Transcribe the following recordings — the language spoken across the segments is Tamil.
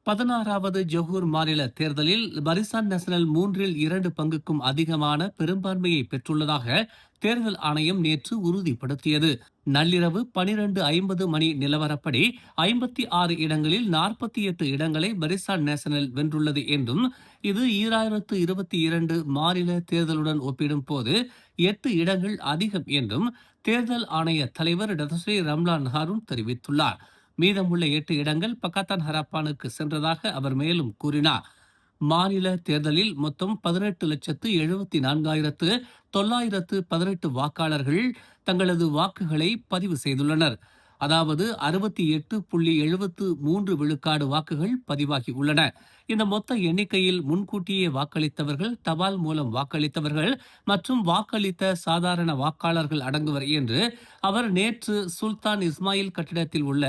16வது ஜொஹூர் மாநில தேர்தலில் பரிசான் நேஷனல் 2 பங்குக்கும் அதிகமான பெரும்பான்மையை பெற்றுள்ளதாக தேர்தல் ஆணையம் நேற்று உறுதிப்படுத்தியது. நள்ளிரவு 12:50 மணி நிலவரப்படி 56 இடங்களில் 48 இடங்களை பரிசான் நேஷனல் வென்றுள்ளது என்றும் இது 2022 மாநில தேர்தலுடன் ஒப்பிடும் போது 8 இடங்கள் அதிகம் என்றும் தேர்தல் ஆணைய தலைவர் டதஸ்ரீ ரம்லான் ஹாரூன் தெரிவித்துள்ளார். மீதமுள்ள 8 இடங்கள் பக்காத்தான் ஹராப்பானுக்கு சென்றதாக அவர் மேலும் கூறினார். மாநில தேர்தலில் மொத்தம் 18,74,918 வாக்காளர்கள் தங்களது வாக்குகளை பதிவு செய்துள்ளனர். அதாவது 68.73 விழுக்காடு வாக்குகள் பதிவாகி உள்ளன. இந்த மொத்த எண்ணிக்கையில் முன்கூட்டியே வாக்களித்தவர்கள், தபால் மூலம் வாக்களித்தவர்கள் மற்றும் வாக்களித்த சாதாரண வாக்காளர்கள் அடங்குவர் என்று அவர் நேற்று சுல்தான் இஸ்மாயில் கட்டிடத்தில் உள்ள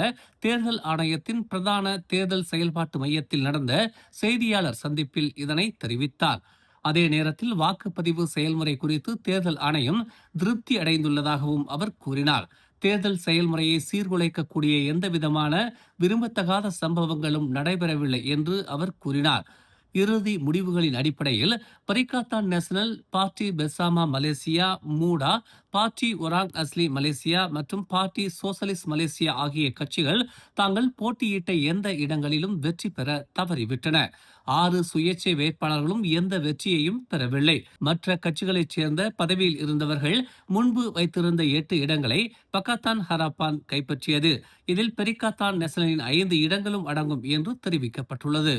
தேர்தல் ஆணையத்தின் பிரதான தேர்தல் செயல்பாட்டு மையத்தில் நடந்த செய்தியாளர் சந்திப்பில் இதனை தெரிவித்தார். அதே நேரத்தில் வாக்குப்பதிவு செயல்முறை குறித்து தேர்தல் ஆணையம் திருப்தி அடைந்துள்ளதாகவும் அவர் கூறினார். தேர்தல் செயல்முறையை சீர்குலைக்கக்கூடிய எந்தவிதமான விரும்பத்தகாத சம்பவங்களும் நடைபெறவில்லை என்று அவர் கூறினார். இறுதி முடிவுகளின் அடிப்படையில் Perikatan National party, Bersama Malaysia, Muda party, Orang Asli Malaysia மற்றும் பார்ட்டி சோசலிஸ்ட் மலேசியா ஆகிய கட்சிகள் தாங்கள் போட்டியிட்ட எந்த இடங்களிலும் வெற்றி பெற தவறிவிட்டன. 6 சுயேட்சை வேட்பாளர்களும் எந்த வெற்றியையும் பெறவில்லை. மற்ற கட்சிகளைச் சேர்ந்த பதவியில் இருந்தவர்கள் முன்பு வைத்திருந்த 8 இடங்களை பக்காத்தான் ஹராப்பான் கைப்பற்றியது. இதில் பெரிகாத்தான் நேஷனலின் 5 இடங்களும் அடங்கும் என்று தெரிவிக்கப்பட்டுள்ளது.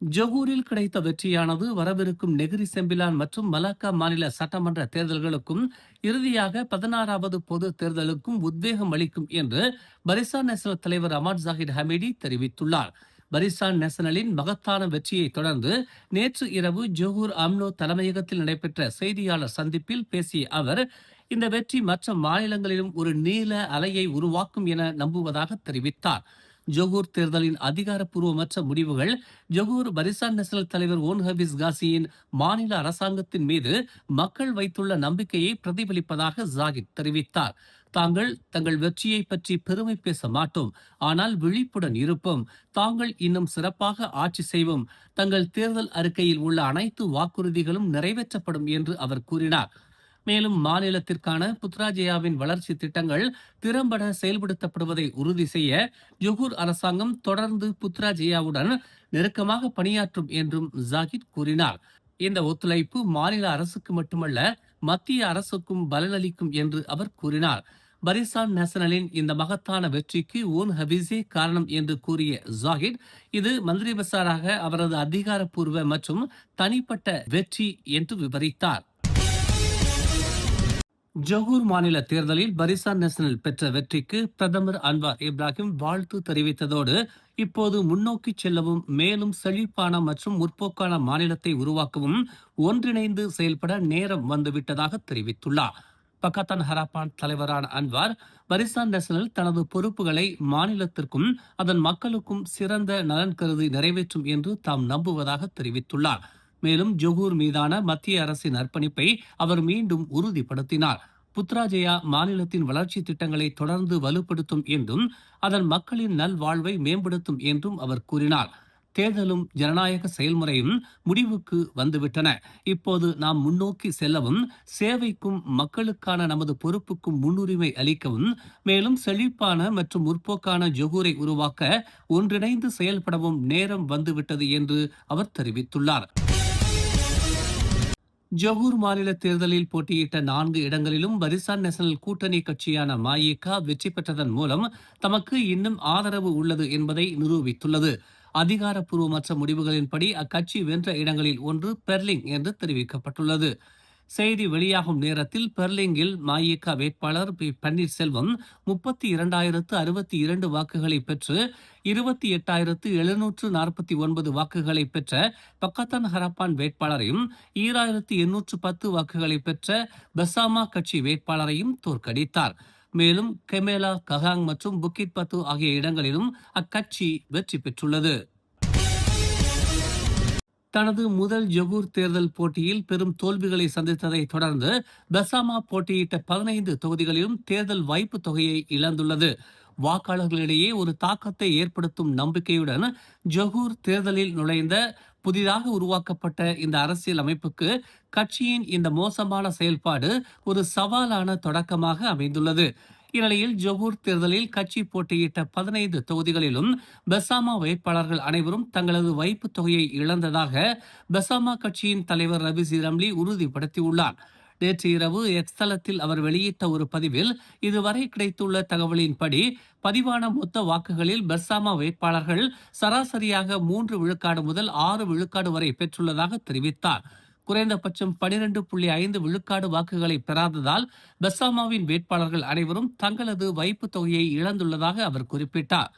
ஜொஹூரில் கிடைத்த வெற்றியானது வரவிருக்கும் நெகிரி செம்பிலான் மற்றும் மலாக்கா மாநில சட்டமன்ற தேர்தல்களுக்கும் இறுதியாக 16வது பொது தேர்தலுக்கும் உத்வேகம் அளிக்கும் என்று பரிசான் நேஷனல் தலைவர் அமாட் ஜாஹித் ஹமீடி தெரிவித்துள்ளார். பரிசான் நேஷனலின் மகத்தான வெற்றியை தொடர்ந்து நேற்று இரவு ஜொஹூர் அம்னோ தலைமையகத்தில் நடைபெற்ற செய்தியாளர் சந்திப்பில் பேசிய அவர், இந்த வெற்றி மற்ற மாநிலங்களிலும் ஒரு நீல அலையை உருவாக்கும் என நம்புவதாக தெரிவித்தார். ஜொஹூர் தேர்தலின் அதிகாரப்பூர்வமற்ற முடிவுகள் ஜொஹூர் பரிசான் நேஷனல் தலைவர் ஓன் ஹபீஸ் காசியின் மாநில அரசாங்கத்தின் மீது மக்கள் வைத்துள்ள நம்பிக்கையை பிரதிபலிப்பதாக ஜாகித் தெரிவித்தார். தாங்கள் தங்கள் வெற்றியை பற்றி பெருமை பேச மாட்டோம், ஆனால் விழிப்புடன் இருப்போம். தாங்கள் இன்னும் சிறப்பாக ஆட்சி செய்வோம். தங்கள் தேர்தல் அறிக்கையில் உள்ள அனைத்து வாக்குறுதிகளும் நிறைவேற்றப்படும் என்று அவர் கூறினார். மேலும் மாநிலத்திற்கான புத்ராஜயாவின் வளர்ச்சி திட்டங்கள் திறம்பட செயல்படுத்தப்படுவதை உறுதி செய்ய ஜொஹூர் அரசாங்கம் தொடர்ந்து புத்ராஜயாவுடன் நெருக்கமாக பணியாற்றும் என்றும் ஜாகித் கூறினார். இந்த ஒத்துழைப்பு மாநில அரசுக்கு மட்டுமல்ல, மத்திய அரசுக்கும் பலனளிக்கும் என்று அவர் கூறினார். பரிசான் நேஷனலின் இந்த மகத்தான வெற்றிக்கு ஓன் ஹபீஸே காரணம் என்று கூறிய ஜாகித், இது மந்திரி பசாராக அவரது அதிகாரப்பூர்வ மற்றும் தனிப்பட்ட வெற்றி என்று விவரித்தார். ஜொஹூர் மாநில தேர்தலில் பரிசான் நேஷனல் பெற்ற வெற்றிக்கு பிரதமர் அன்வார் இப்ராஹிம் வாழ்த்து தெரிவித்ததோடு, இப்போது முன்னோக்கி செல்லவும் மேலும் செழிப்பான மற்றும் முற்போக்கான மாநிலத்தை உருவாக்கவும் ஒன்றிணைந்து செயல்பட நேரம் வந்துவிட்டதாக தெரிவித்துள்ளார். பக்காத்தான் ஹராப்பான் தலைவரான அன்வார், பரிசான் நேஷனல் தனது பொறுப்புகளை மாநிலத்திற்கும் அதன் மக்களுக்கும் சிறந்த நலன் கருதி நிறைவேற்றும் என்று தாம் நம்புவதாக தெரிவித்துள்ளார். மேலும் ஜொஹூர் மீதான மத்திய அரசின் அர்ப்பணிப்பை அவர் மீண்டும் உறுதிப்படுத்தினார். புத்ராஜயா மாநிலத்தின் வளர்ச்சி திட்டங்களை தொடர்ந்து வலுப்படுத்தும் என்றும் அதன் மக்களின் நல்வாழ்வை மேம்படுத்தும் என்றும் அவர் கூறினார். தேர்தலும் ஜனநாயக செயல்முறையும் முடிவுக்கு வந்துவிட்டன. இப்போது நாம் முன்னோக்கி செல்லவும், சேவைக்கும் மக்களுக்கான நமது பொறுப்புக்கும் முன்னுரிமை அளிக்கவும், மேலும் செழிப்பான மற்றும் முற்போக்கான ஜொஹூரை உருவாக்க ஒன்றிணைந்து செயல்படவும் நேரம் வந்துவிட்டது என்று அவர் தெரிவித்துள்ளார். ஜொஹூர் மாநில தேர்தலில் போட்டியிட்ட 4 இடங்களிலும் பரிசான் நேஷனல் கூட்டணி கட்சியான மாயிகா வெற்றி பெற்றதன் மூலம் தமக்கு இன்னும் ஆதரவு உள்ளது என்பதை நிரூபித்துள்ளது. அதிகாரப்பூர்வமற்ற முடிவுகளின்படி அக்கட்சி வென்ற இடங்களில் ஒன்று பெர்லிங் என்று தெரிவிக்கப்பட்டுள்ளது. செய்தி வெளியாகும் நேரத்தில் பெர்லிங்கில் மாயிகா வேட்பாளர் பி பன்னீர்செல்வம் 32,062 வாக்குகளை பெற்று 28,749 வாக்குகளை பெற்ற பக்காத்தான் ஹராப்பான் வேட்பாளரையும் 2,810 வாக்குகளை பெற்ற பெசாமா கட்சி வேட்பாளரையும் தோற்கடித்தார். மேலும் கெமேலா, கஹாங் மற்றும் புக்கிட் பத்து ஆகிய இடங்களிலும் அக்கட்சி வெற்றி பெற்றுள்ளது. தனது முதல் ஜொஹூர் தேர்தல் போட்டியில் பெரும் தோல்விகளை சந்தித்ததை தொடர்ந்து பெசாமா போட்டியிட்ட 15 தொகுதிகளிலும் தேர்தல் வாய்ப்பு தொகையை இழந்துள்ளது. வாக்காளர்களிடையே ஒரு தாக்கத்தை ஏற்படுத்தும் நம்பிக்கையுடன் ஜொகூர் தேர்தலில் நுழைந்த புதிதாக உருவாக்கப்பட்ட இந்த அரசியல் அமைப்புக்கு கட்சியின் இந்த மோசமான செயல்பாடு ஒரு சவாலான தொடக்கமாக அமைந்துள்ளது. இந்நிலையில் ஜொகூர் தேர்தலில் கட்சி போட்டியிட்ட 15 தொகுதிகளிலும் பெசாமா வேட்பாளர்கள் அனைவரும் தங்களது வைப்பு தொகையை இழந்ததாக பெசாமா கட்சியின் தலைவர் ரபிசி ரம்லி உறுதிப்படுத்தியுள்ளார். நேற்று இரவு எக்ஸ் தளத்தில் அவர் வெளியிட்ட ஒரு பதிவில் இதுவரை கிடைத்துள்ள தகவலின்படி பதிவான மொத்த வாக்குகளில் பெர்சாமா வேட்பாளர்கள் சராசரியாக 3 விழுக்காடு முதல் 6 விழுக்காடு வரை பெற்றுள்ளதாக தெரிவித்தார். குறைந்தபட்சம் 12.5 விழுக்காடு வாக்குகளை பெறாததால் பெர்சாமாவின் வேட்பாளர்கள் அனைவரும் தங்களது வைப்பு தொகையை இழந்துள்ளதாக அவர் குறிப்பிட்டார்.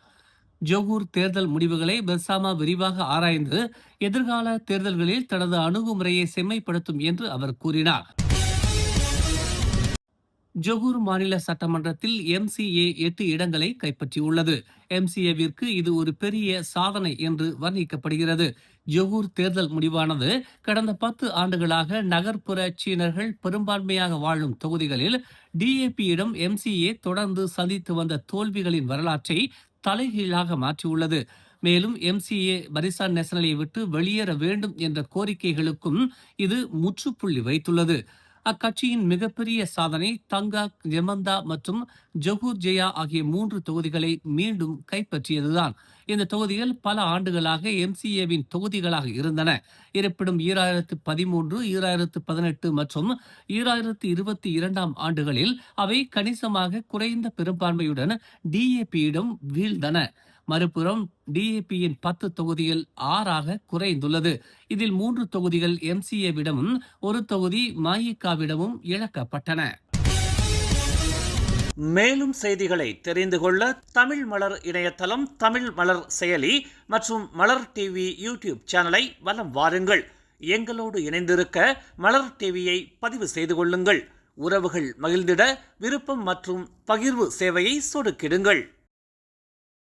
ஜொகூர் தேர்தல் முடிவுகளை பெர்சாமா விரிவாக ஆராய்ந்து எதிர்கால தேர்தல்களில் தனது அணுகுமுறையை செம்மைப்படுத்தும் என்று அவர் கூறினார். ஜொகூர் மாநில சட்டமன்றத்தில் MCA 8 இடங்களை கைப்பற்றியுள்ளது. MCAவிற்கு இது ஒரு பெரிய சாதனை என்று வர்ணிக்கப்படுகிறது. ஜொகூர் தேர்தல் முடிவானது கடந்த 10 ஆண்டுகளாக நகர்ப்புற சீனர்கள் பெரும்பான்மையாக வாழும் தொகுதிகளில் DAPயிடம் MCA தொடர்ந்து சந்தித்து வந்த தோல்விகளின் வரலாற்றை தலைகீழாக மாற்றியுள்ளது. மேலும் MCA பரிசான் நேஷனலை விட்டு வெளியேற வேண்டும் என்ற கோரிக்கைகளுக்கும் இது முற்றுப்புள்ளி வைத்துள்ளது. அக்கட்சியின் மிகப்பெரிய சாதனை தங்காக், ஜெமந்தா மற்றும் ஜொகூர் ஜெயா ஆகிய 3 தொகுதிகளை மீண்டும் கைப்பற்றியதுதான். இந்த தொகுதிகள் பல ஆண்டுகளாக MCAவின் தொகுதிகளாக இருந்தன. இருப்பினும் 2013, 2018 மற்றும் 2022 ஆண்டுகளில் அவை கணிசமாக குறைந்த பெரும்பான்மையுடன் DAPயிடம் வீழ்ந்தன. மறுபுறம் DAPயின் 10 தொகுதிகள் 6ஆக குறைந்துள்ளது. இதில் 3 தொகுதிகள் MCAவிடமும் 1 தொகுதி மஇகவிடமும் இழக்கப்பட்டன. மேலும் செய்திகளை தெரிந்து கொள்ள தமிழ் மலர் இணையதளம், தமிழ் மலர் செயலி மற்றும் மலர் டிவி யூடியூப் சேனலை வலம் வாருங்கள். எங்களோடு இணைந்திருக்க மலர் டிவியை பதிவு செய்து கொள்ளுங்கள். உறவுகள் மகிழ்ந்திட விருப்பம் மற்றும் பகிர்வு சேவையை சொடுக்கிடுங்கள்.